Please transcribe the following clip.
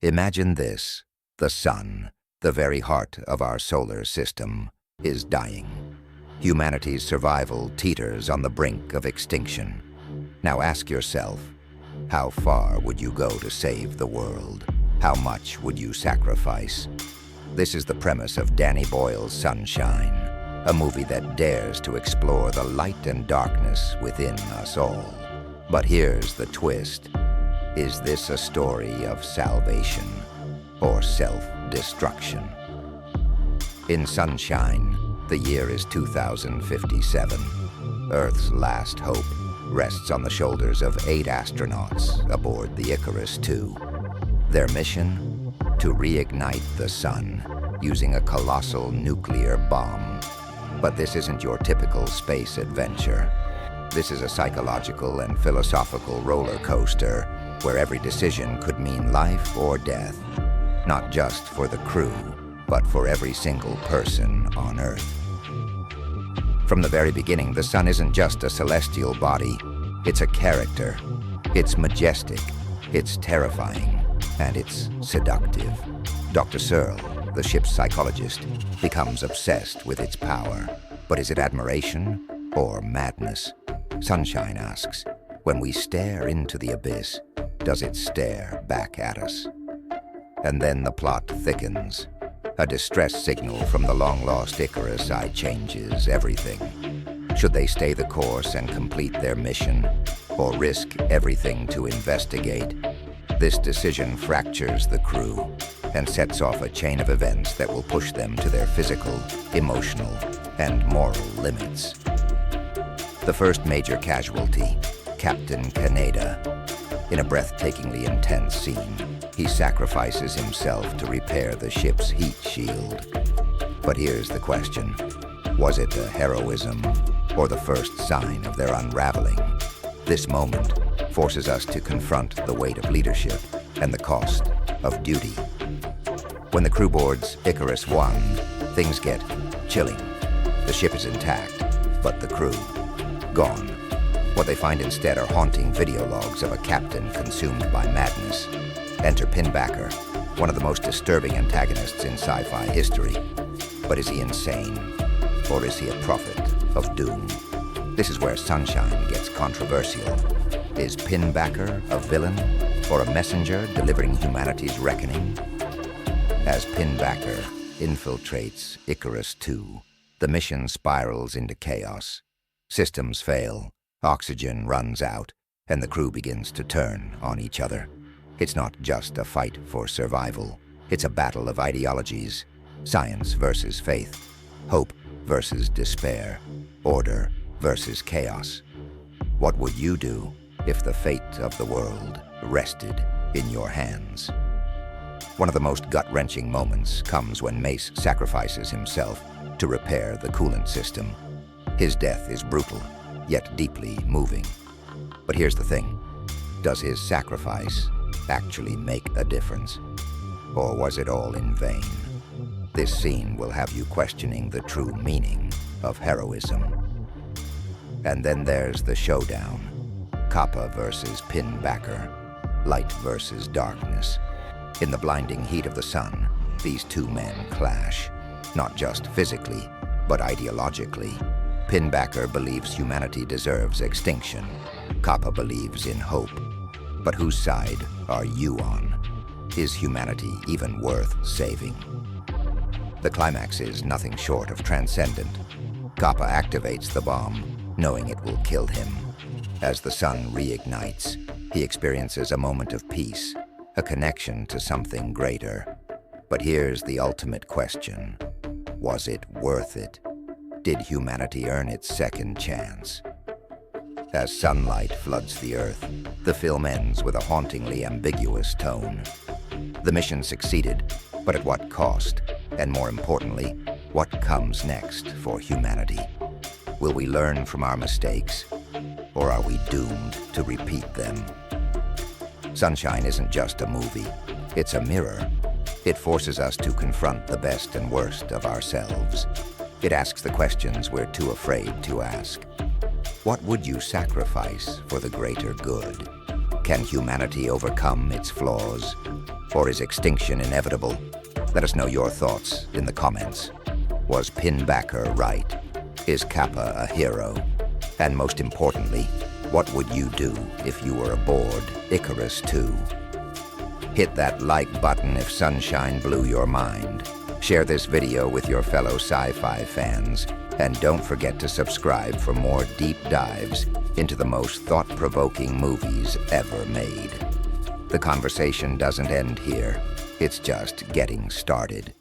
Imagine this. The sun, the very heart of our solar system, is dying. Humanity's survival teeters on the brink of extinction. Now ask yourself, how far would you go to save the world? How much would you sacrifice? This is the premise of Danny Boyle's Sunshine, a movie that dares to explore the light and darkness within us all. But here's the twist. Is this a story of salvation or self-destruction? In Sunshine, the year is 2057. Earth's last hope rests on the shoulders of 8 astronauts aboard the Icarus II. Their mission? To reignite the sun using a colossal nuclear bomb. But this isn't your typical space adventure. This is a psychological and philosophical roller coaster where every decision could mean life or death, not just for the crew, but for every single person on Earth. From the very beginning, the sun isn't just a celestial body, it's a character. It's majestic, it's terrifying, and it's seductive. Dr. Searle, the ship's psychologist, becomes obsessed with its power. But is it admiration or madness? Sunshine asks, when we stare into the abyss, does it stare back at us? And then the plot thickens. A distress signal from the long-lost Icarus I changes everything. Should they stay the course and complete their mission, or risk everything to investigate? This decision fractures the crew and sets off a chain of events that will push them to their physical, emotional, and moral limits. The first major casualty, Captain Canada. In a breathtakingly intense scene, he sacrifices himself to repair the ship's heat shield. But here's the question. Was it a heroism or the first sign of their unraveling? This moment forces us to confront the weight of leadership and the cost of duty. When the crew boards Icarus I, things get chilling. The ship is intact, but the crew, gone. What they find instead are haunting video logs of a captain consumed by madness. Enter Pinbacker, one of the most disturbing antagonists in sci-fi history. But is he insane, or is he a prophet of doom? This is where Sunshine gets controversial. Is Pinbacker a villain, or a messenger delivering humanity's reckoning? As Pinbacker infiltrates Icarus II, the mission spirals into chaos. Systems fail, oxygen runs out, and the crew begins to turn on each other. It's not just a fight for survival. It's a battle of ideologies. Science versus faith. Hope versus despair. Order versus chaos. What would you do if the fate of the world rested in your hands? One of the most gut-wrenching moments comes when Mace sacrifices himself to repair the coolant system. His death is brutal, yet deeply moving. But here's the thing. Does his sacrifice actually make a difference? Or was it all in vain? This scene will have you questioning the true meaning of heroism. And then there's the showdown. Kappa versus Pinbacker. Light versus darkness. In the blinding heat of the sun, these two men clash. Not just physically, but ideologically. Pinbacker believes humanity deserves extinction. Kappa believes in hope. But whose side are you on? Is humanity even worth saving? The climax is nothing short of transcendent. Kappa activates the bomb, knowing it will kill him. As the sun reignites, he experiences a moment of peace, a connection to something greater. But here's the ultimate question. Was it worth it? Did humanity earn its second chance? As sunlight floods the Earth, the film ends with a hauntingly ambiguous tone. The mission succeeded, but at what cost? And more importantly, what comes next for humanity? Will we learn from our mistakes, or are we doomed to repeat them? Sunshine isn't just a movie, it's a mirror. It forces us to confront the best and worst of ourselves. It asks the questions we're too afraid to ask. What would you sacrifice for the greater good? Can humanity overcome its flaws? Or is extinction inevitable? Let us know your thoughts in the comments. Was Pinbacker right? Is Kappa a hero? And most importantly, what would you do if you were aboard Icarus 2? Hit that like button if Sunshine blew your mind. Share this video with your fellow sci-fi fans. And don't forget to subscribe for more deep dives into the most thought-provoking movies ever made. The conversation doesn't end here. It's just getting started.